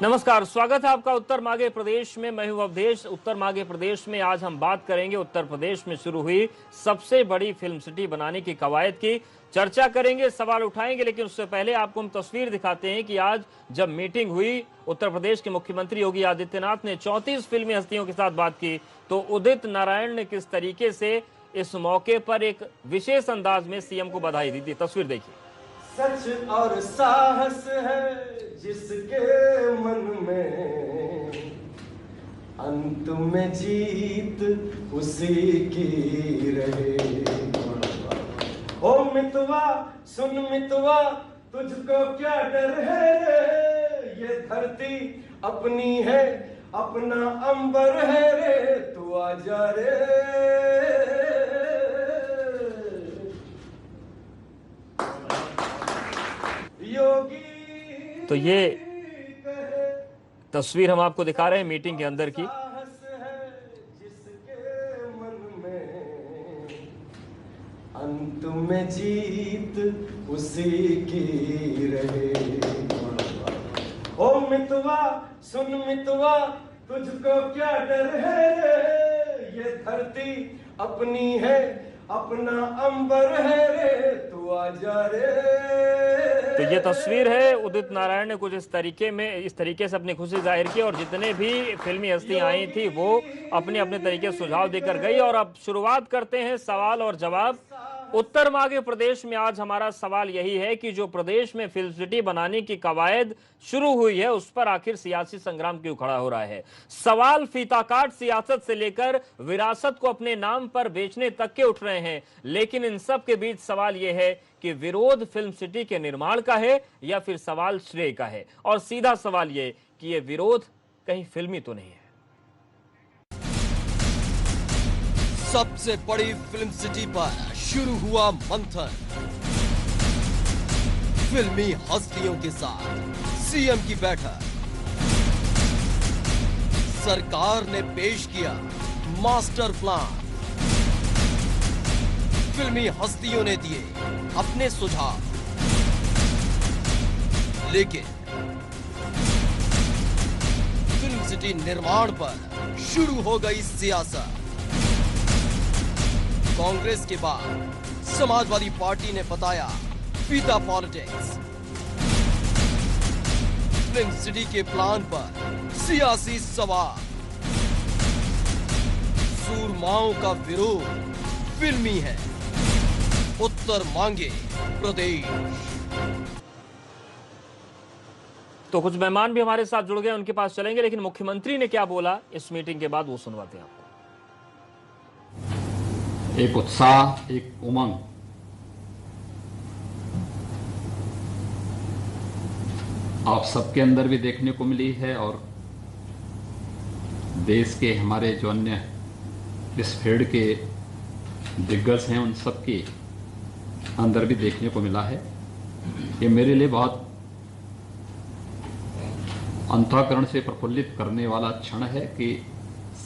नमस्कार, स्वागत है आपका उत्तर माघे प्रदेश में। मैं हूं अवधेश। उत्तर माघे प्रदेश में आज हम बात करेंगे उत्तर प्रदेश में शुरू हुई सबसे बड़ी फिल्म सिटी बनाने की कवायद की। चर्चा करेंगे, सवाल उठाएंगे, लेकिन उससे पहले आपको हम तस्वीर दिखाते हैं कि आज जब मीटिंग हुई, उत्तर प्रदेश के मुख्यमंत्री योगी आदित्यनाथ ने 34 फिल्मी हस्तियों के साथ बात की, तो उदित नारायण ने किस तरीके से इस मौके पर एक विशेष अंदाज में सीएम को बधाई दी थी। तस्वीर देखिए। सच और साहस है जिसके मन में, अंत में जीत उसी की रहे। ओ मितवा सुन मितवा, तुझको क्या डर है रे, ये धरती अपनी है, अपना अंबर है रे, तू आजा रे। तो ये तस्वीर हम आपको दिखा रहे हैं मीटिंग के अंदर की। अंत में जीत उसी की रहे। ओ मितवा सुन मितवा, तुझको क्या डर है रे, ये धरती अपनी है, अपना अंबर है रे, तू आजा रे। तो ये तस्वीर है, उदित नारायण ने कुछ इस तरीके से अपनी खुशी जाहिर की और जितने भी फिल्मी हस्तियां आई थी वो अपने अपने तरीके से सुझाव देकर गई। और अब शुरुआत करते हैं सवाल और जवाब। उत्तर माघे प्रदेश में आज हमारा सवाल यही है कि जो प्रदेश में फिल्म सिटी बनाने की कवायद शुरू हुई है, उस पर आखिर सियासी संग्राम क्यों खड़ा हो रहा है। सवाल फीताकाट सियासत से लेकर विरासत को अपने नाम पर बेचने तक के उठ रहे हैं, लेकिन इन सब के बीच सवाल यह है कि विरोध फिल्म सिटी के निर्माण का है या फिर सवाल श्रेय का है। और सीधा सवाल यह कि यह विरोध कहीं फिल्मी तो नहीं है। सबसे बड़ी फिल्म सिटी पर शुरू हुआ मंथन। फिल्मी हस्तियों के साथ सीएम की बैठक। सरकार ने पेश किया मास्टर प्लान। फिल्मी हस्तियों ने दिए अपने सुझाव, लेकिन फिल्म सिटी निर्माण पर शुरू हो गई सियासत। कांग्रेस के बाद समाजवादी पार्टी ने बताया फीता पॉलिटिक्स। फिल्म सिटी के प्लान पर सियासी सवाल। सूरमाओं का विरोध फिल्मी है। उत्तर मांगे प्रदेश। तो कुछ मेहमान भी हमारे साथ जुड़ गए, उनके पास चलेंगे, लेकिन मुख्यमंत्री ने क्या बोला इस मीटिंग के बाद वो सुनवाते हैं आपको। एक उत्साह, एक उमंग, आप सबके अंदर भी देखने को मिली है और देश के हमारे जो अन्य इस फील्ड के दिग्गज हैं उन सबके अंदर भी देखने को मिला है। ये मेरे लिए बहुत अंतःकरण से प्रफुल्लित करने वाला क्षण है कि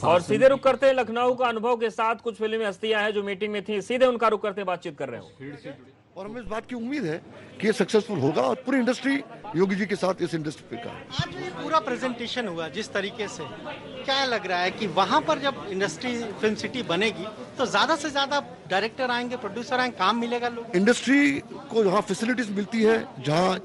और सीधे रुक करते हैं लखनऊ का अनुभव के साथ। कुछ फिल्मी हस्तियां हैं जो मीटिंग में थी, सीधे उनका रुक करते बातचीत कर रहे हो। और हमें इस बात की उम्मीद है कि ये सक्सेसफुल होगा और पूरी इंडस्ट्री योगी जी के साथ इस इंडस्ट्री का। आज जो ये पूरा प्रेजेंटेशन हुआ जिस तरीके से, क्या लग रहा है कि वहां पर जब इंडस्ट्री फिल्म सिटी बनेगी तो ज्यादा से ज्यादा डायरेक्टर आएंगे, प्रोड्यूसर आएंगे, काम मिलेगा लोग। इंडस्ट्री को जहाँ फैसिलिटीज मिलती है, जहाँ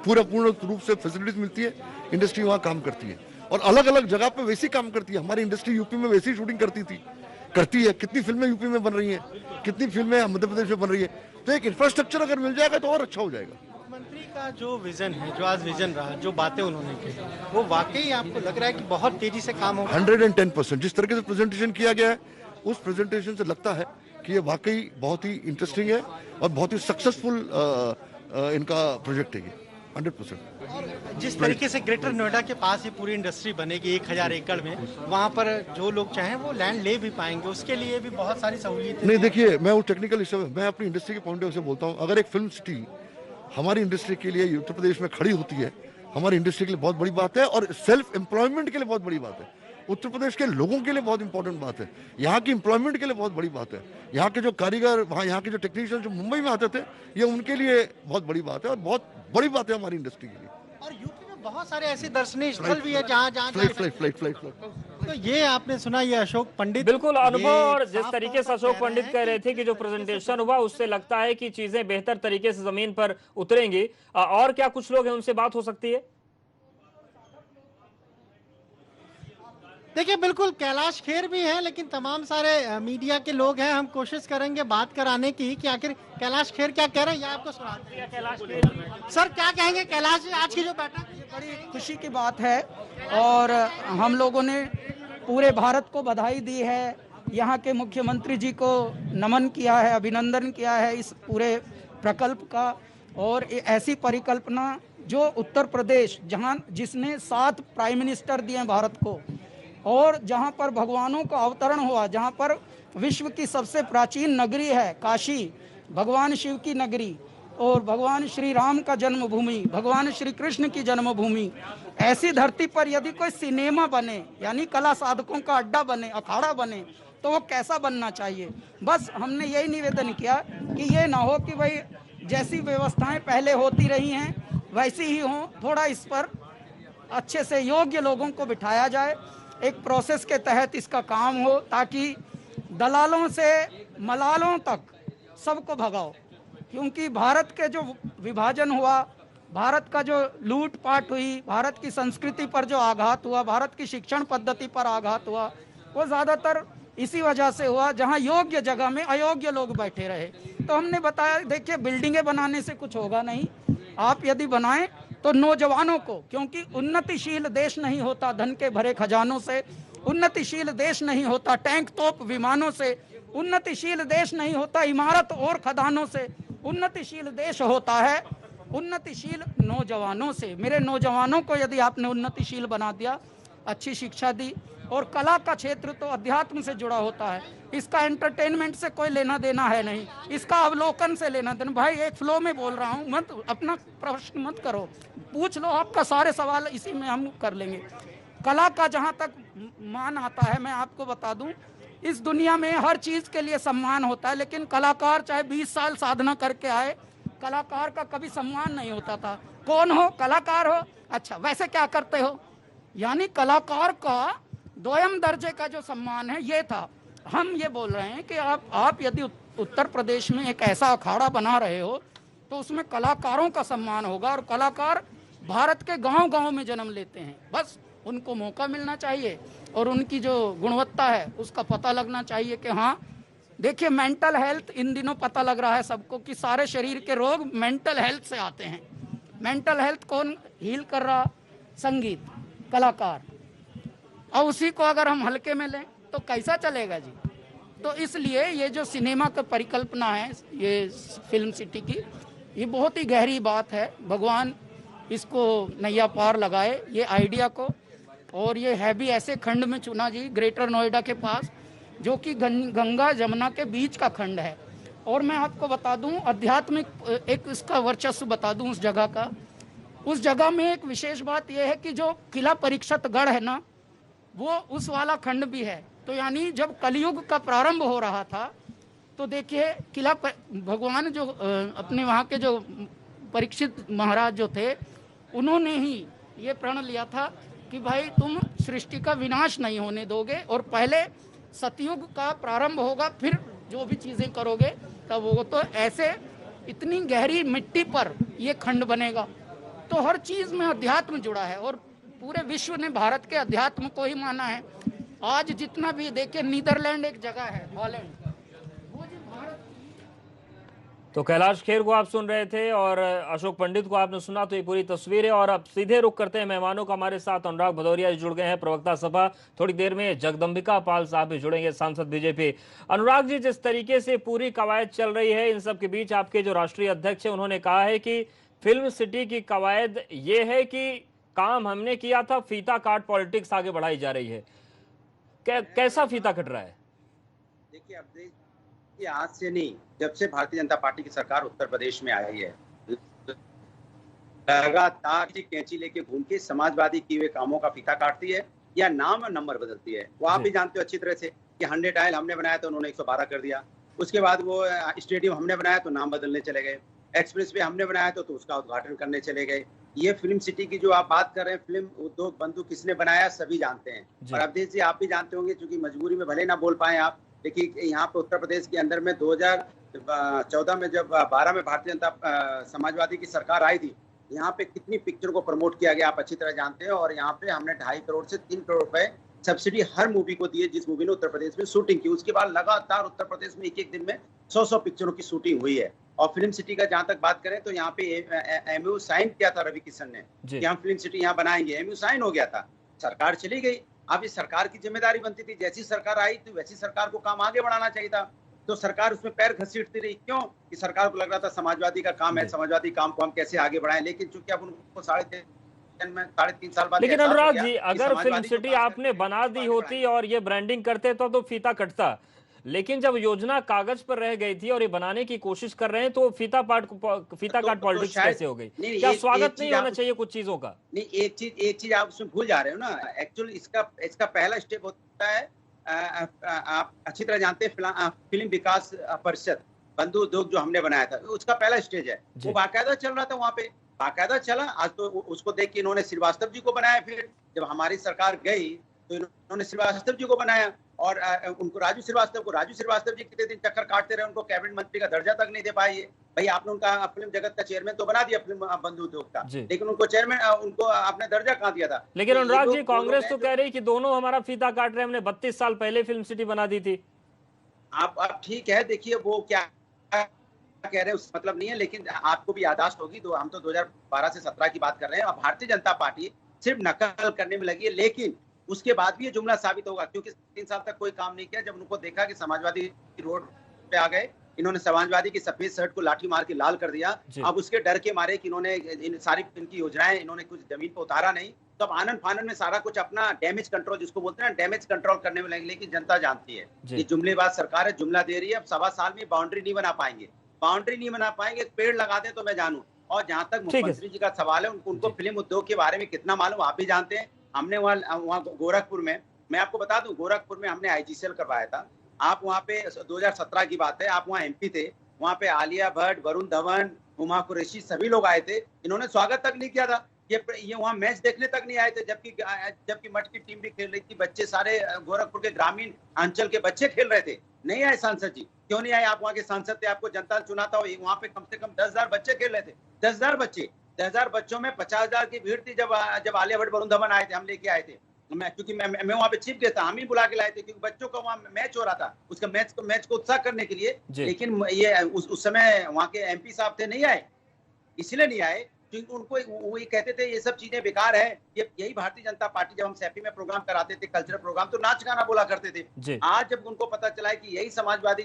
पूर्ण रूप से फैसिलिटीज मिलती है, इंडस्ट्री वहाँ काम करती है और अलग अलग जगह पे वैसी काम करती है। हमारी इंडस्ट्री यूपी में वैसी शूटिंग करती है। कितनी फिल्में यूपी में बन रही हैं, कितनी फिल्में मध्य प्रदेश में बन रही है। तो एक इंफ्रास्ट्रक्चर अगर मिल जाएगा तो और अच्छा हो जाएगा। मुख्यमंत्री का जो विजन है, जो आज विजन रहा, जो बातें उन्होंने की, वो वाकई आपको लग रहा है कि बहुत तेजी से काम होगा? 110%। जिस तरीके से प्रेजेंटेशन किया गया है, उस प्रेजेंटेशन से लगता है कि ये वाकई बहुत ही इंटरेस्टिंग है और बहुत ही सक्सेसफुल इनका प्रोजेक्ट है ये। 100%। जिस तरीके से ग्रेटर नोएडा के पास ये पूरी इंडस्ट्री बनेगी 1000 एकड़ में, वहाँ पर जो लोग चाहें वो लैंड ले भी पाएंगे, उसके लिए भी बहुत सारी सहूलियतें। नहीं, देखिए, मैं वो टेक्निकल हिस्से में, मैं अपनी इंडस्ट्री के पॉइंट ऑफ व्यू से बोलता हूँ। अगर एक फिल्म सिटी हमारी इंडस्ट्री के लिए उत्तर प्रदेश में खड़ी होती है, हमारी इंडस्ट्री के लिए बहुत बड़ी बात है और सेल्फ एम्प्लॉयमेंट के लिए बहुत बड़ी बात है। उत्तर प्रदेश के लोगों के लिए बहुत इंपॉर्टेंट बात है, यहाँ की एम्प्लॉयमेंट के लिए बहुत बड़ी बात है। यहाँ के जो कारीगर, वहाँ यहाँ के जो टेक्नीशियन जो मुंबई में आते थे, ये उनके लिए बहुत बड़ी बात है और बहुत बड़ी बात है हमारी इंडस्ट्री के लिए। और यूपी में बहुत सारे ऐसे दर्शनीय स्थल भी है जहाँ जहाँ फ्लाइट। तो ये आपने सुना, ये अशोक पंडित बिल्कुल अनुभव, ये और जिस साफ तरीके से तौर पर अशोक कह पंडित हैं कह रहे थे कि जो प्रेजेंटेशन हुआ उससे लगता है कि चीजें बेहतर तरीके से जमीन पर उतरेंगी। और क्या कुछ लोग हैं, उनसे बात हो सकती है? देखिए बिल्कुल कैलाश खेर भी हैं, लेकिन तमाम सारे मीडिया के लोग हैं। हम कोशिश करेंगे बात कराने की कि आखिर कैलाश खेर क्या कह रहे हैं, या आपको सुनाते हैं। कैलाश खेर सर क्या कहेंगे? कैलाश जी आज की जो बैठक, ये बड़ी खुशी की बात है और हम लोगों ने पूरे भारत को बधाई दी है, यहाँ के मुख्यमंत्री जी को नमन किया है, अभिनंदन किया है इस पूरे प्रकल्प का। और ऐसी परिकल्पना जो उत्तर प्रदेश, जहाँ जिसने 7 प्राइम मिनिस्टर दिए भारत को, और जहाँ पर भगवानों का अवतरण हुआ, जहाँ पर विश्व की सबसे प्राचीन नगरी है काशी, भगवान शिव की नगरी, और भगवान श्री राम का जन्मभूमि, भगवान श्री कृष्ण की जन्मभूमि, ऐसी धरती पर यदि कोई सिनेमा बने, यानी कला साधकों का अड्डा बने, अखाड़ा बने, तो वो कैसा बनना चाहिए। बस हमने यही निवेदन किया कि ये ना हो कि भाई जैसी व्यवस्थाएं पहले होती रही हैं वैसी ही हों, थोड़ा इस पर अच्छे से योग्य लोगों को बिठाया जाए, एक प्रोसेस के तहत इसका काम हो, ताकि दलालों से मलालों तक सबको भगाओ। क्योंकि भारत के जो विभाजन हुआ, भारत का जो लूट पाट हुई, भारत की संस्कृति पर जो आघात हुआ, भारत की शिक्षण पद्धति पर आघात हुआ, वो ज़्यादातर इसी वजह से हुआ जहां योग्य जगह में अयोग्य लोग बैठे रहे। तो हमने बताया देखिए बिल्डिंगें बनाने से कुछ होगा नहीं, आप यदि बनाएं तो नौजवानों को, क्योंकि उन्नतिशील देश नहीं होता धन के भरे खजानों से, उन्नतिशील देश नहीं होता टैंक तोप विमानों से, उन्नतिशील देश नहीं होता इमारत और खदानों से, उन्नतिशील देश होता है उन्नतिशील नौजवानों से। मेरे नौजवानों को यदि आपने उन्नतिशील बना दिया, अच्छी शिक्षा दी, और कला का क्षेत्र तो अध्यात्म से जुड़ा होता है, इसका एंटरटेनमेंट से कोई लेना देना है नहीं, इसका अवलोकन से लेना देना। भाई एक फ्लो में बोल रहा हूँ, मत अपना प्रश्न मत करो, पूछ लो, आपका सारे सवाल इसी में हम कर लेंगे। कला का जहाँ तक मान आता है, मैं आपको बता दूं, इस दुनिया में हर चीज़ के लिए सम्मान होता है, लेकिन कलाकार चाहे 20 साल साधना करके आए, कलाकार का कभी सम्मान नहीं होता था। कौन हो? कलाकार हो, अच्छा वैसे क्या करते हो? यानी कलाकार का दोयम दर्जे का जो सम्मान है ये था। हम ये बोल रहे हैं कि आप यदि उत्तर प्रदेश में एक ऐसा अखाड़ा बना रहे हो तो उसमें कलाकारों का सम्मान होगा, और कलाकार भारत के गांव-गांव में जन्म लेते हैं, बस उनको मौका मिलना चाहिए और उनकी जो गुणवत्ता है उसका पता लगना चाहिए कि हाँ देखिए मेंटल हेल्थ इन दिनों पता लग रहा है सबको कि सारे शरीर के रोग मेंटल हेल्थ से आते हैं। मेंटल हेल्थ कौन हील कर रहा? संगीत, कलाकार। और उसी को अगर हम हल्के में लें तो कैसा चलेगा जी? तो इसलिए ये जो सिनेमा का परिकल्पना है, ये फिल्म सिटी की, ये बहुत ही गहरी बात है। भगवान इसको नैया पार लगाए ये आइडिया को, और ये है भी ऐसे खंड में चुना जी, ग्रेटर नोएडा के पास, जो कि गंगा जमुना के बीच का खंड है। और मैं आपको बता दूं, आध्यात्मिक एक इसका वर्चस्व बता दूं उस जगह का। उस जगह में एक विशेष बात यह है कि जो किला परीक्षित गढ़ है ना, वो उस वाला खंड भी है। तो यानी जब कलयुग का प्रारंभ हो रहा था तो देखिए किला भगवान जो अपने वहाँ के जो परीक्षित महाराज जो थे, उन्होंने ही ये प्रण लिया था कि भाई तुम सृष्टि का विनाश नहीं होने दोगे, और पहले सतयुग का प्रारंभ होगा, फिर जो भी चीज़ें करोगे तब वो। तो ऐसे इतनी गहरी मिट्टी पर ये खंड बनेगा, तो हर चीज़ में अध्यात्म जुड़ा है, और पूरे विश्व ने भारत के अध्यात्म को ही माना है। आज जितना भी देखिए, नीदरलैंड एक जगह है, हॉलैंड, वो जी भारत। तो कैलाश खेर को आप सुन रहे थे और अशोक पंडित को आपने सुना। तो ये पूरी तस्वीर है, और अब सीधे रुख करते हैं मेहमानों का। हमारे साथ अनुराग भदौरिया जुड़ गए हैं, प्रवक्ता सभा। थोड़ी देर में जगदम्बिका पाल साहब भी जुड़ेंगे, सांसद बीजेपी। अनुराग जी, जिस तरीके से पूरी कवायद चल रही है, इन सब के बीच आपके जो राष्ट्रीय अध्यक्ष है उन्होंने कहा है कि फिल्म सिटी की कवायद ये है कि काम हमने किया था, फीता काट पॉलिटिक्स आगे बढ़ाई जा रही है। कैसा फीता कट रहा है? देखिए, अब देखिए, आज से नहीं, जब से भारतीय जनता पार्टी की सरकार उत्तर प्रदेश में आई है, लगातार कैंची लेके घूम के समाजवादी किए हुए कामों का फीता काटती है या नाम और नंबर बदलती है। वो आप भी जानते हो अच्छी तरह से कि 100 आयल हमने बनाया तो उन्होंने 112 कर दिया। उसके बाद वो स्टेडियम हमने बनाया तो नाम बदलने चले गए। एक्सप्रेस वे हमने बनाया तो उसका उद्घाटन करने चले गए। ये फिल्म सिटी की जो आप बात कर रहे हैं, फिल्म उद्योग बंधु किसने बनाया सभी जानते हैं। और अवधेश जी आप भी जानते होंगे, क्योंकि मजबूरी में भले ना बोल पाए आप, लेकिन यहाँ पे उत्तर प्रदेश के अंदर में 2014 में जब 12 में भारतीय जनता समाजवादी की सरकार आई थी, यहाँ पे कितनी पिक्चर को प्रमोट किया गया आप अच्छी तरह जानते हैं। और यहाँ पे हमने 2.5 करोड़ से 3 करोड़ रुपए सब्सिडी हर मूवी को दिए जिस मूवी ने उत्तर प्रदेश में शूटिंग की। उसके बाद लगातार उत्तर प्रदेश में एक दिन में 100 पिक्चरों की शूटिंग हुई है। और फिल्म सिटी का जहां तक बात करें तो यहाँ पे एमयू साइन किया था रवि किशन ने कि हम फिल्म सिटी यहाँ बनाएंगे, एमयू साइन हो गया था, सरकार चली गई। अब इस सरकार की जिम्मेदारी बनती थी, जैसी सरकार आई तो वैसी सरकार को काम आगे बढ़ाना चाहिए था, तो सरकार उसमें पैर घसीटती रही। क्यों? कि सरकार को लग रहा था समाजवादी का काम है, समाजवादी काम को हम कैसे आगे बढ़ाएं। लेकिन चूंकि अब उनको 3.5 साल बाद, लेकिन अनुराग जी अगर फिल्म सिटी आपने बना दी होती और ये ब्रांडिंग करते तो फीता कटता, लेकिन जब योजना कागज पर रह गई थी और ये बनाने की कोशिश कर रहे हैं तो फीता काट पॉलिटिक्स कैसे हो गई? क्या स्वागत नहीं होना चाहिए कुछ चीजों का? नहीं, एक चीज आप उसमें भूल जा रहे हो ना। एक्चुअली इसका पहला स्टेप होता है, आप अच्छी तरह जानते हैं, फिल्म विकास परिषद बंधु उद्योग जो हमने बनाया था, उसका पहला स्टेज है, वो बाकायदा चल रहा था, वहाँ पे बाकायदा चला। आज तो उसको देख के इन्होंने श्रीवास्तव जी को बनाया, फिर जब हमारी सरकार गई तो इन्होंने श्रीवास्तव जी को बनाया और उनको राजू श्रीवास्तव जी कितने दिन चक्कर काटते रहे, उनको कैबिनेट मंत्री का दर्जा तक नहीं दे पाए। भाई आपने उनका फिल्म जगत का चेयरमैन तो बना दिया फिल्म बंधु उद्योग का, लेकिन उनको चेयरमैन उनको आपने दर्जा कहाँ दिया था? लेकिन अनुराग जी कांग्रेस तो कह रही कि दोनों हमारा फीता काट रहे हैं, हमने 32 साल पहले फिल्म सिटी बना दी थी। आप ठीक है, देखिए वो क्या कह रहे हैं उस मतलब नहीं है, लेकिन आपको भी याददाश्त होगी, तो हम तो 2012 से 17 की बात कर रहे हैं। और भारतीय जनता पार्टी सिर्फ नकल करने में लगी है, लेकिन उसके बाद भी ये जुमला साबित होगा, क्योंकि 3 साल तक कोई काम नहीं किया। जब उनको देखा कि समाजवादी रोड पे आ गए, इन्होंने समाजवादी की सफेद शर्ट को लाठी मार के लाल कर दिया। अब उसके डर के मारे कि इन्होंने सारी इनकी योजनाएं इन्होंने कुछ जमीन पर उतारा नहीं, तो अब आनंद फानंद में सारा कुछ अपना डैमेज कंट्रोल जिसको बोलते हैं, डैमेज कंट्रोल करने में लगे। लेकिन जनता जानती है ये जुमलेबाज सरकार है, जुमला दे रही है। अब 1.25 साल में बाउंड्री नहीं बना पाएंगे, पेड़ लगा दे तो मैं जानूं। और जहां तक मुख्यमंत्री जी का सवाल है, उनको फिल्म उद्योग के बारे में कितना मालूम आप भी जानते हैं। हमने वहाँ गोरखपुर में, मैं आपको बता दूं, गोरखपुर में हमने IGCL करवाया था। आप वहाँ पे 2017 की बात है, आप वहाँ MP थे, वहाँ पे आलिया भट्ट, वरुण धवन, हुमा कुरैशी सभी लोग आए थे, इन्होंने स्वागत तक नहीं किया था। ये वहाँ मैच देखने तक नहीं आए थे, जबकि मठ की टीम भी खेल रही थी, बच्चे सारे गोरखपुर के ग्रामीण अंचल के बच्चे खेल रहे थे। नहीं आए सांसद जी, क्यों नहीं आए? आप वहाँ के सांसद थे, आपको जनता चुना था। वहाँ पे कम से कम 10,000 बच्चे खेल रहे थे, 10,000 बच्चे। 10,000 बच्चों में 50,000 की भीड़ थी। जब आलिया भट्ट, वरुण धवन आए थे, हम लेके आए थे, क्योंकि मैं वहाँ पे चीफ गेस्ट था, हम ही बुला के लाए थे, क्योंकि बच्चों का वहाँ मैच हो रहा था, उसका मैच को उत्साह करने के लिए। लेकिन ये उस समय वहाँ के MP साहब थे, नहीं आए, इसलिए नहीं आए क्योंकि उनको वो ये कहते थे ये सब चीजें बेकार है। यही भारतीय जनता पार्टी, जब हम सैफी में प्रोग्राम कराते थे, कल्चरल प्रोग्राम, तो नाच गाना बोला करते थे। आज जब उनको पता चला है कि यही समाजवादी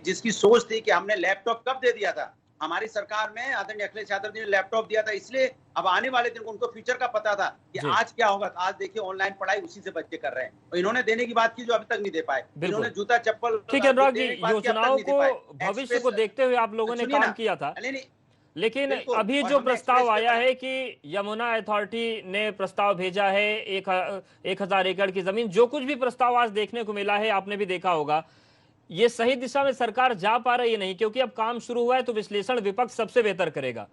जिसकी सोच थी कि हमने लैपटॉप कब दे दिया था, हमारी सरकार में आदरणीय अखिलेश यादव जी ने लैपटॉप दिया था, इसलिए अब आने वाले दिन उनको फ्यूचर का पता था कि आज क्या होगा। आज देखिए ऑनलाइन पढ़ाई उसी से बच्चे कर रहे हैं, और इन्होंने देने की बात की जो अभी तक नहीं दे पाए। इन्होंने जूता चप्पल, ठीक है अनुराग जी, योजनाओं को भविष्य को देखते हुए आप लोगों ने काम किया था, लेकिन अभी जो प्रस्ताव आया है कि यमुना अथॉरिटी ने प्रस्ताव भेजा है 1,000 एकड़ की जमीन, जो कुछ भी प्रस्ताव आज देखने को मिला है आपने भी देखा होगा, ये सही दिशा में सरकार जा पा रही है नहीं? क्योंकि अब काम शुरू हुआ है तो विश्लेषण विपक्ष सबसे बेहतर करेगा।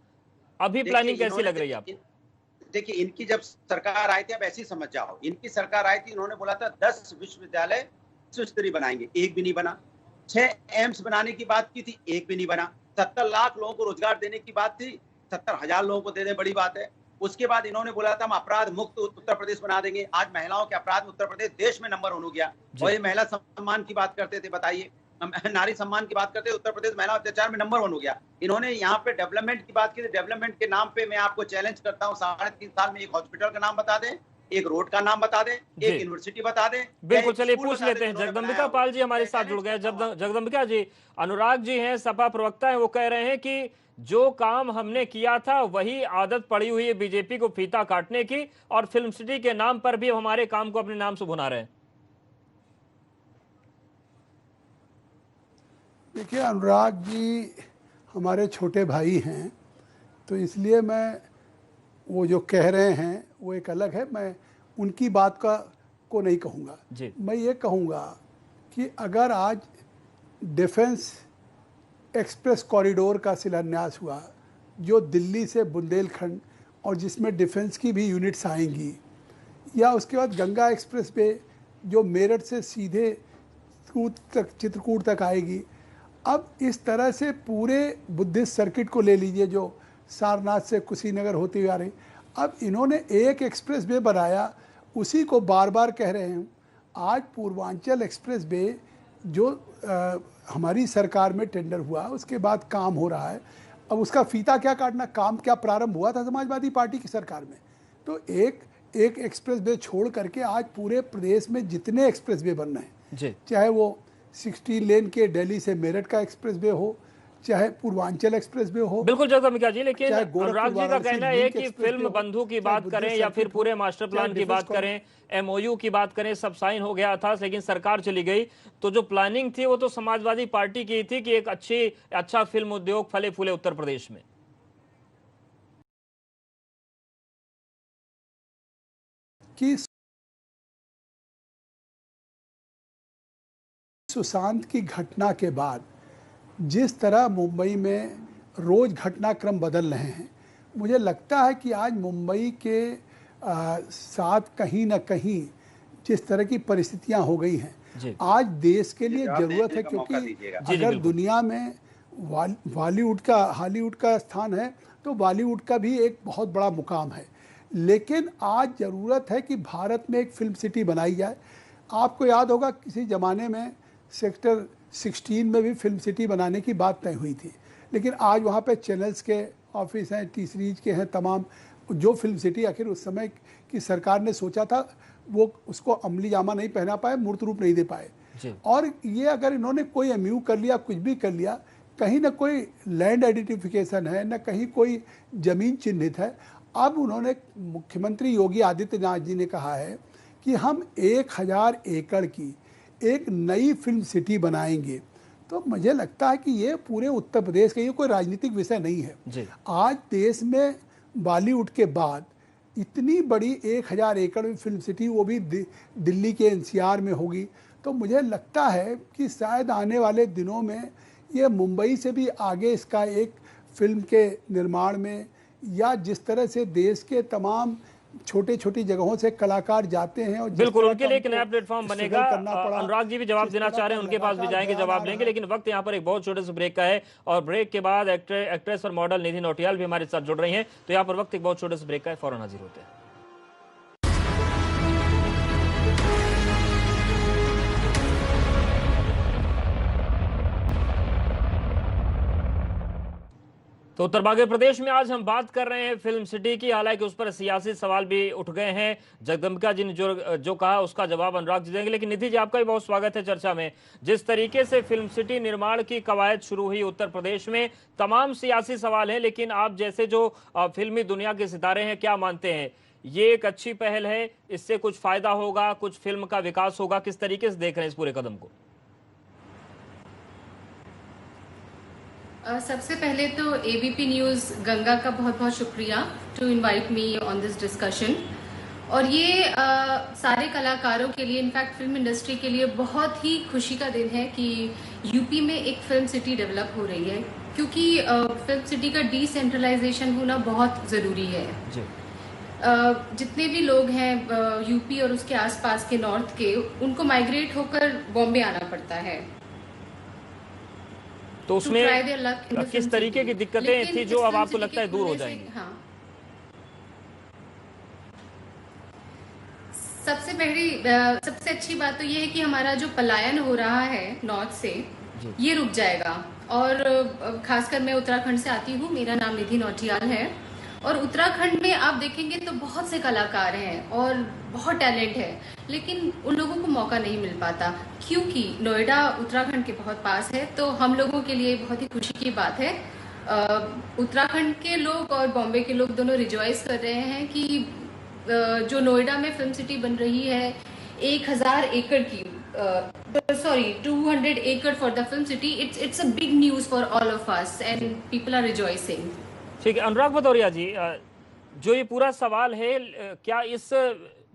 अभी प्लानिंग कैसी लग रही है आपको? देखिए, इनकी जब सरकार आई थी, अब ऐसी समझ जाओ, इनकी सरकार आई थी, इन्होंने बोला था 10 विश्वविद्यालय विश्व स्तरीय बनाएंगे, एक भी नहीं बना। 6 एम्स बनाने की बात की थी, एक भी नहीं बना। 70 लाख लोगों को रोजगार देने की बात थी, 70,000 लोगों को दे दें, बड़ी बात है। उसके बाद इन्होंने बोला था हम अपराध मुक्त उत्तर प्रदेश बना देंगे। आज महिलाओं के अपराध में उत्तर प्रदेश देश में नंबर 1 हो गया। और ये महिला सम्मान की बात करते थे, बताइए, नारी सम्मान की बात करते, उत्तर प्रदेश महिला अत्याचार में नंबर 1 हो गया। इन्होंने यहाँ पे डेवलपमेंट की बात की, डेवलपमेंट के नाम पे मैं आपको चैलेंज करता हूँ, 3.5 साल में एक हॉस्पिटल का नाम बता दें, एक रोड का नाम बता दें, एक यूनिवर्सिटी बता दें। बिल्कुल, चलिए पूछ लेते हैं। जगदम्बिका पाल जी हमारे साथ जुड़ गए। जगदम्बिका जी, अनुराग जी हैं, सपा प्रवक्ता हैं, वो कह रहे हैं कि जो काम हमने किया था वही आदत पड़ी हुई है बीजेपी को फीता काटने की, और फिल्म सिटी के नाम पर भी हमारे काम को अपने नाम से भुना रहे हैं। देखिए, अनुराग जी हमारे छोटे भाई हैं, तो इसलिए मैं वो जो कह रहे हैं वो एक अलग है, मैं उनकी बात को नहीं कहूँगा। मैं ये कहूँगा कि अगर आज डिफेंस एक्सप्रेस कॉरिडोर का शिलान्यास हुआ, जो दिल्ली से बुंदेलखंड और जिसमें डिफेंस की भी यूनिट्स आएंगी, या उसके बाद गंगा एक्सप्रेस वे जो मेरठ से सीधे चित्रकूट तक आएगी। अब इस तरह से पूरे बुद्धिस्ट सर्किट को ले लीजिए जो सारनाथ से कुशीनगर होती हुई आ रही, अब इन्होंने एक एक्सप्रेस वे बनाया, उसी को बार बार कह रहे हैं। आज पूर्वांचल एक्सप्रेस वे जो हमारी सरकार में टेंडर हुआ, उसके बाद काम हो रहा है, अब उसका फीता क्या काटना, काम क्या प्रारंभ हुआ था समाजवादी पार्टी की सरकार में। तो एक एक्सप्रेस वे छोड़ करके आज पूरे प्रदेश में जितने एक्सप्रेस वे बन रहे हैं, चाहे वो 16 लेन के दिल्ली से मेरठ का एक्सप्रेस वे हो, चाहे पूर्वांचल एक्सप्रेस वे हो। बिल्कुल जगदम्बिका जी, लेकिन अनुराग जी का कहना है कि फिल्म बंधु की बात करें या फिर पूरे मास्टर प्लान की बात करें, एमओयू की बात करें, सब साइन हो गया था, लेकिन सरकार चली गई। तो जो प्लानिंग थी वो तो समाजवादी पार्टी की थी कि एक अच्छा फिल्म उद्योग फले फूले उत्तर प्रदेश में। कि सुशांत की घटना के बाद जिस तरह मुंबई में रोज घटनाक्रम बदल रहे हैं, मुझे लगता है कि आज मुंबई के साथ कहीं ना कहीं जिस तरह की परिस्थितियां हो गई हैं, आज देश के लिए जरूरत है, क्योंकि अगर दुनिया में हॉलीवुड का स्थान है तो बॉलीवुड का भी एक बहुत बड़ा मुकाम है, लेकिन आज ज़रूरत है कि भारत में एक फिल्म सिटी बनाई जाए। आपको याद होगा किसी ज़माने में सेक्टर 16 में भी फिल्म सिटी बनाने की बात तय हुई थी, लेकिन आज वहाँ पे चैनल्स के ऑफिस हैं, टी सीरीज के हैं, तमाम जो फिल्म सिटी आखिर उस समय की सरकार ने सोचा था वो उसको अमली जामा नहीं पहना पाए, मूर्त रूप नहीं दे पाए। और ये अगर इन्होंने कोई एमयू कर लिया, कुछ भी कर लिया, कहीं ना कोई लैंड आइडेंटिफिकेशन है, न कहीं कोई ज़मीन चिन्हित है। अब उन्होंने, मुख्यमंत्री योगी आदित्यनाथ जी ने कहा है कि हम 1000 एकड़ की एक नई फिल्म सिटी बनाएंगे। तो मुझे लगता है कि ये पूरे उत्तर प्रदेश का, ये कोई राजनीतिक विषय नहीं है। आज देश में बॉलीवुड के बाद इतनी बड़ी 1000 एकड़ में फिल्म सिटी, वो भी दिल्ली के एनसीआर में होगी। तो मुझे लगता है कि शायद आने वाले दिनों में ये मुंबई से भी आगे इसका एक फिल्म के निर्माण में, या जिस तरह से देश के तमाम छोटे छोटी जगहों से कलाकार जाते हैं और बिल्कुल उनके लिए एक नया प्लेटफॉर्म बनेगा। अनुराग जी भी जवाब देना चाह रहे हैं, उनके पास भी जाएंगे, जवाब लेंगे, लेकिन वक्त यहाँ पर एक बहुत छोटे से ब्रेक का है और ब्रेक के बाद एक्ट्रेस और मॉडल निधि नौटियाल भी हमारे साथ जुड़ रही हैं। तो यहाँ पर वक्त एक बहुत छोटे से ब्रेक का है, फौरन हाजिर होते हैं। तो उत्तर बागेश्वर प्रदेश में आज हम बात कर रहे हैं फिल्म सिटी की, हालांकि उस पर सियासी सवाल भी उठ गए हैं। जगदम्बिका जी ने जो कहा उसका जवाब अनुराग जी देंगे, लेकिन निधि जी आपका भी बहुत स्वागत है चर्चा में। जिस तरीके से फिल्म सिटी निर्माण की कवायद शुरू हुई उत्तर प्रदेश में, तमाम सियासी सवाल हैं, लेकिन आप जैसे जो फिल्मी दुनिया के सितारे हैं, क्या मानते हैं ये एक अच्छी पहल है, इससे कुछ फायदा होगा, कुछ फिल्म का विकास होगा, किस तरीके से देख रहे हैं इस पूरे कदम को? सबसे पहले तो एबीपी न्यूज़ गंगा का बहुत बहुत शुक्रिया to invite me on this discussion. और ये सारे कलाकारों के लिए, इनफैक्ट फिल्म इंडस्ट्री के लिए बहुत ही खुशी का दिन है कि यूपी में एक फिल्म सिटी डेवलप हो रही है, क्योंकि फिल्म सिटी का डिसेंट्रलाइजेशन होना बहुत ज़रूरी है। जितने भी लोग हैं यूपी और उसके आसपास के नॉर्थ के, उनको माइग्रेट होकर बॉम्बे आना पड़ता है। तो उसमें किस तरीके की दिक्कतें थी जो अब आपको लगता है दूर हो जाएंगी? हाँ, सबसे अच्छी बात तो ये है कि हमारा जो पलायन हो रहा है नॉर्थ से, ये रुक जाएगा। और खासकर मैं उत्तराखंड से आती हूँ, मेरा नाम निधि नौटियाल है, और उत्तराखंड में आप देखेंगे तो बहुत से कलाकार हैं और बहुत टैलेंट है, लेकिन उन लोगों को मौका नहीं मिल पाता, क्योंकि नोएडा उत्तराखंड के बहुत पास है। तो हम लोगों के लिए बहुत ही खुशी की बात है, उत्तराखंड के लोग और बॉम्बे के लोग दोनों रिजॉइस कर रहे हैं कि जो नोएडा में फिल्म सिटी बन रही है 1000 एकड़ की, 200 एकड़ for the film city, it's a big news for all of us and people are rejoicing. ठीक है, अनुराग भदौरिया जी, जो ये पूरा सवाल है, क्या इस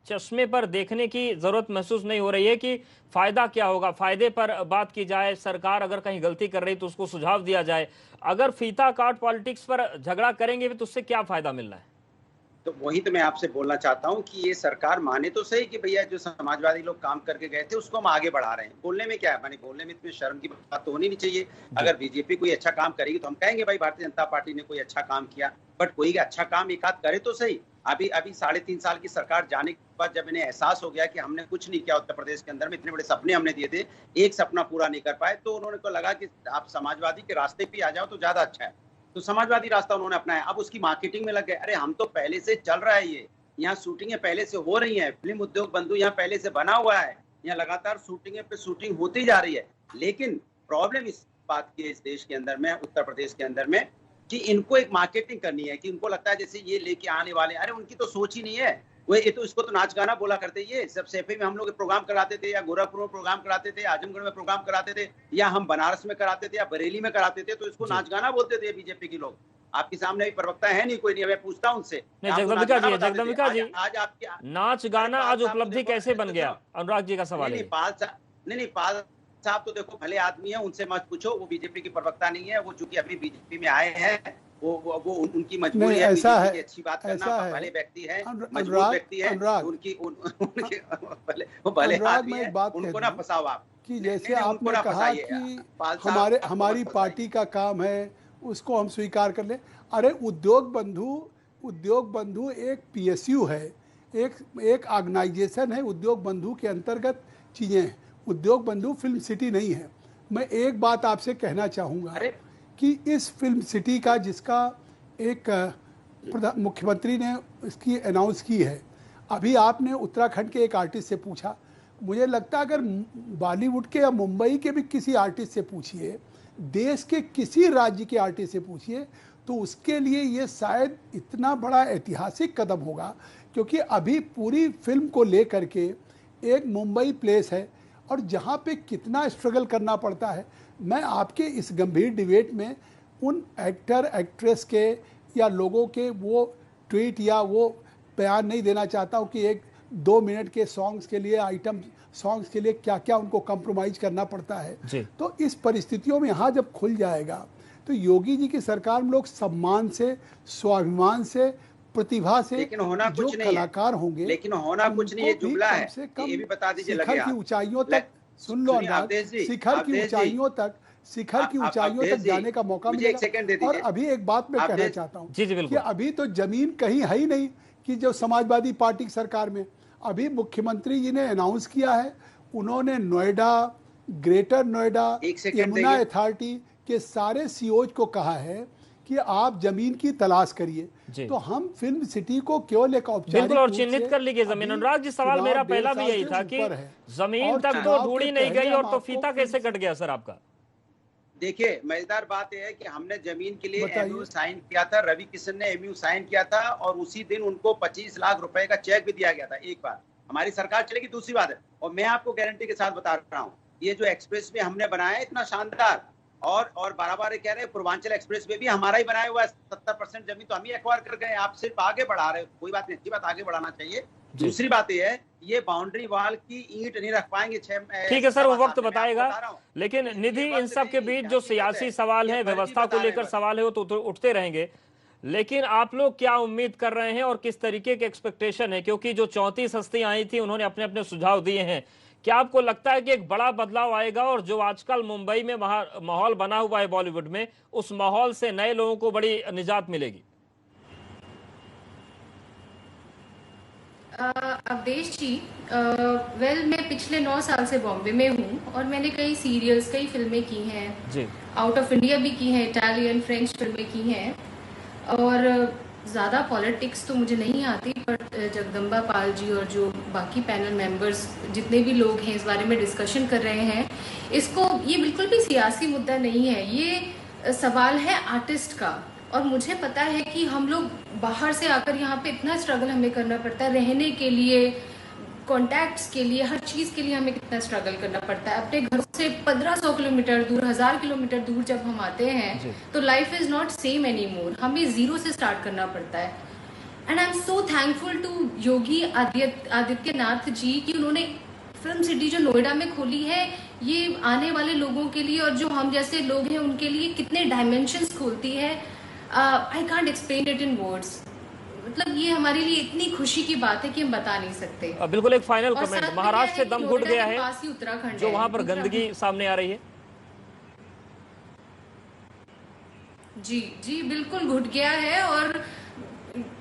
चश्मे पर देखने की जरूरत महसूस नहीं हो रही है कि फायदा क्या होगा? फायदे पर बात की जाए, सरकार अगर कहीं गलती कर रही तो उसको सुझाव दिया जाए। अगर फीता काट पॉलिटिक्स पर झगड़ा करेंगे तो उससे क्या फायदा मिलना है? तो वही तो मैं आपसे बोलना चाहता हूँ कि ये सरकार माने तो सही कि भैया जो समाजवादी लोग काम करके गए थे उसको हम आगे बढ़ा रहे हैं। बोलने में क्या है, माने बोलने में इतनी शर्म की बात तो होनी नहीं चाहिए। अगर बीजेपी कोई अच्छा काम करेगी तो हम कहेंगे भाई भारतीय जनता पार्टी ने कोई अच्छा काम किया, बट कोई अच्छा काम एक आध करे तो सही। अभी 3.5 साल की सरकार जाने के बाद जब इन्हें एहसास हो गया कि हमने कुछ नहीं किया उत्तर प्रदेश के अंदर में, इतने बड़े सपने हमने दिए थे, एक सपना पूरा नहीं कर पाए, तो उन्होंने को लगा कि आप समाजवादी के रास्ते पे आ जाओ तो ज्यादा अच्छा है। तो समाजवादी रास्ता उन्होंने अपनाया। अब उसकी मार्केटिंग में लग गए। अरे हम तो पहले से चल रहा है, ये यहाँ शूटिंगें पहले से हो रही हैं, फिल्म उद्योग बंधु यहाँ पहले से बना हुआ है, यहाँ लगातार शूटिंगें पे शूटिंग होती जा रही है। लेकिन प्रॉब्लम इस बात की है इस देश के अंदर में, उत्तर प्रदेश के अंदर में, कि इनको एक मार्केटिंग करनी है, कि उनको लगता है जैसे ये लेके आने वाले। अरे उनकी तो सोच ही नहीं है। वो ये तो इसको तो नाच गाना बोला करते, ये सब सैफई में हम लोग प्रोग्राम कराते थे, या गोरखपुर में प्रोग्राम कराते थे, आजमगढ़ में प्रोग्राम कराते थे, या हम बनारस में कराते थे, या बरेली में कराते थे, तो इसको नाच गाना बोलते थे बीजेपी के लोग। आपके सामने भी प्रवक्ता है नहीं, कोई नहीं, मैं पूछता हूं उनसे। जगदम्बिका जी, आज आपके नाच गाना आज उपलब्धि कैसे बन गया? अनुराग जी का सवाल है। नहीं, पाल साहब तो देखो भले आदमी है, उनसे मत पूछो, वो बीजेपी के प्रवक्ता नहीं है। वो चूंकि अभी बीजेपी में आए हैं, वो उनकी मजबूरी है, ऐसा है, अच्छी बात करना। भले व्यक्ति है, मजबूत व्यक्ति है, उनकी भले आदमी है, उनको ना फंसाओ आप। कि जैसे आपने कहा कि हमारी पार्टी का काम है, उसको हम स्वीकार कर ले। अरे उद्योग बंधु एक PSU है, एक ऑर्गेनाइजेशन है। उद्योग बंधु के अंतर्गत चीजें हैं। उद्योग बंधु फिल्म सिटी नहीं है। मैं एक बात आपसे कहना चाहूँगा कि इस फिल्म सिटी का, जिसका एक मुख्यमंत्री ने इसकी अनाउंस की है, अभी आपने उत्तराखंड के एक आर्टिस्ट से पूछा, मुझे लगता है अगर बॉलीवुड के या मुंबई के भी किसी आर्टिस्ट से पूछिए, देश के किसी राज्य के आर्टिस्ट से पूछिए, तो उसके लिए ये शायद इतना बड़ा ऐतिहासिक कदम होगा, क्योंकि अभी पूरी फिल्म को लेकर के एक मुंबई प्लेस है और जहाँ पे कितना स्ट्रगल करना पड़ता है। मैं आपके इस गंभीर डिबेट में उन एक्टर एक्ट्रेस के या लोगों के वो ट्वीट या वो बयान नहीं देना चाहता हूँ कि 1-2 मिनट के सॉन्ग्स के लिए, आइटम सॉन्ग्स के लिए क्या क्या उनको कंप्रोमाइज करना पड़ता है। तो इस परिस्थितियों में यहाँ जब खुल जाएगा तो योगी जी की सरकार में लोग सम्मान से, स्वाभिमान से, प्रतिभा से, लेकिन होना जो कुछ नहीं कलाकार होंगे, लेकिन होना कुछ नहीं, ये जुमला है। ये भी बता दीजिए, शिखर की ऊंचाइयों तक, सुन लो अनुराग, शिखर की ऊंचाइयों तक जाने का मौका मिलेगा। और अभी एक बात मैं कहना चाहता हूँ कि अभी तो जमीन कहीं है ही नहीं कि जो समाजवादी पार्टी की सरकार में, अभी मुख्यमंत्री जी ने अनाउंस किया है, उन्होंने नोएडा, ग्रेटर नोएडा, यमुना अथॉरिटी के सारे CEOs को कहा है कि आप जमीन की तलाश करिए। तो हम फिल्म सिटी को केवल एक बिल्कुल और चिन्हित कर लीजिए जमीन। अनुराग जी, सवाल मेरा पहला भी यही था कि जमीन तक तो ढूंढी नहीं गई और तो फीता कैसे कट गया सर आपका? देखिए, मजेदार बात यह है कि हमने जमीन के लिए MOU साइन किया था, रवि किशन ने MOU साइन किया था, और उसी दिन उनको 25 लाख रुपए का चेक भी दिया गया था। एक बार हमारी सरकार चलेगी, दूसरी बात है, और मैं आपको गारंटी के साथ बता रहा हूँ, ये जो एक्सप्रेस वे हमने बनाया है इतना शानदार, और बार कह रहे हैं पूर्वांचल एक्सप्रेस वे भी हमारा ही बनाया हुआ है। 70% जमीन तो हम ही एक्वायर कर गए, आप सिर्फ आगे बढ़ा रहे हो। कोई बात नहीं, अच्छी बात, आगे बढ़ाना चाहिए। दूसरी बात यह है, ये बाउंड्री वॉल की ईंट नहीं रख पाएंगे। ठीक है सर, वो वक्त बताएगा। लेकिन निधि, इन सब के बीच जो सियासी सवाल है, व्यवस्था को लेकर सवाल है, वो तो उठते रहेंगे। लेकिन आप लोग क्या उम्मीद कर रहे हैं और किस तरीके के एक्सपेक्टेशन है? क्योंकि जो 34 हस्तियां आई थी, उन्होंने अपने अपने सुझाव दिए हैं। क्या आपको लगता है कि एक बड़ा बदलाव आएगा और जो आजकल मुंबई में माहौल बना हुआ है बॉलीवुड में, उस माहौल से नए लोगों को बड़ी निजात मिलेगी? अवधेश जी, मैं पिछले 9 साल से बॉम्बे में हूँ और मैंने कई सीरियल्स, कई फिल्में की हैं जी, आउट ऑफ इंडिया भी की हैं, इटालियन, फ्रेंच फिल्में की हैं, और ज़्यादा पॉलिटिक्स तो मुझे नहीं आती, बट जगदम्बा पाल जी और जो बाकी पैनल मेंबर्स जितने भी लोग हैं इस बारे में डिस्कशन कर रहे हैं। ये बिल्कुल भी सियासी मुद्दा नहीं है, ये सवाल है आर्टिस्ट का। और मुझे पता है कि हम लोग बाहर से आकर यहाँ पे इतना स्ट्रगल हमें करना पड़ता है, रहने के लिए, कॉन्टैक्ट्स के लिए, हर चीज़ के लिए हमें कितना स्ट्रगल करना पड़ता है। अपने घर से 1500 किलोमीटर दूर, 1000 किलोमीटर दूर जब हम आते हैं तो life is not same any more, हमें ज़ीरो से स्टार्ट करना पड़ता है। And I am so thankful to Yogi Adityanath ji कि उन्होंने फिल्म सिटी जो नोएडा में खोली है, ये आने वाले लोगों के लिए और जो हम जैसे लोग हैं उनके लिए कितने डायमेंशंस खोलती है। I can't explain it in words. मतलब ये हमारे लिए इतनी खुशी की बात है कि हम बता नहीं सकते। बिल्कुल एक फाइनल कमेंट, महाराष्ट्र से दम घुट गया है उत्तराखंड जो वहां पर गंदगी सामने आ रही है। जी बिल्कुल घुट गया है। और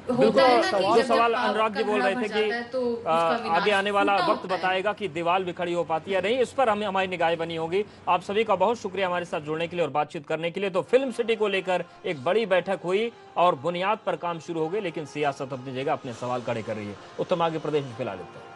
बिल्कुल जो सवाल अनुराग जी बोल रहे थे कि तो आगे आने वाला वक्त बताएगा कि दीवार भी खड़ी हो पाती है नहीं, इस पर हमारी निगाहें बनी होगी। आप सभी का बहुत शुक्रिया हमारे साथ जुड़ने के लिए और बातचीत करने के लिए। तो फिल्म सिटी को लेकर एक बड़ी बैठक हुई और बुनियाद पर काम शुरू हो गए, लेकिन सियासत अपनी जगह अपने सवाल खड़े कर रही है। उत्तम आगे प्रदेश में फैला देते हैं।